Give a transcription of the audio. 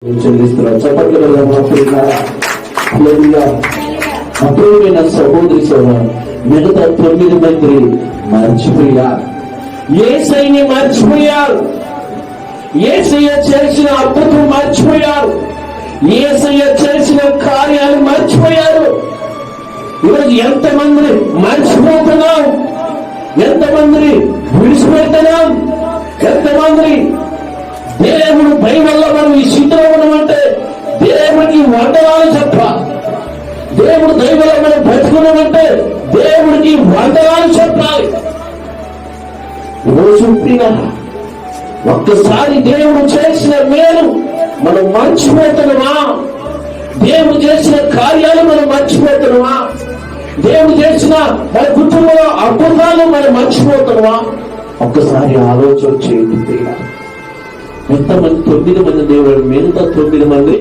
చెల్లిస్తున్నాం. అప్పుడైన సహోదరి సోదరు మిగతా 9 మంది మర్చిపోయారు. యేసయ్యని మర్చిపోయారు. యేసయ్య చేసిన అద్భుతం మర్చిపోయారు. యేసయ్య చేసిన కార్యాలు మర్చిపోయారు. ఈరోజు ఎంతమంది మర్చిపోతున్నాం, ఎంతమంది విడిచిపెడుతున్నాం, ఎంతమంది దేవుడు భయం వల్ల మనం ఈ స్థితిలో ఉన్నామంటే దేవుడికి వందనాలు చెప్పాలి. దేవుడు దయ వల్ల మనం బ్రతుకున్నామంటే దేవుడికి వందనాలు చెప్పాలి. ఈరోజు ఒక్కసారి దేవుడు చేసిన మేలు మనం మర్చిపోతున్నామా? దేవుడు చేసిన కార్యాలు మనం మర్చిపోతున్నామా? దేవుడు చేసిన మన కుటుంబంలో అద్భుతాలు మనం మర్చిపోతున్నామా? ఒక్కసారి ఆలోచన చేయండి. ఎంతమంది 9 మంది దేవుడు మిగతా 9 మంది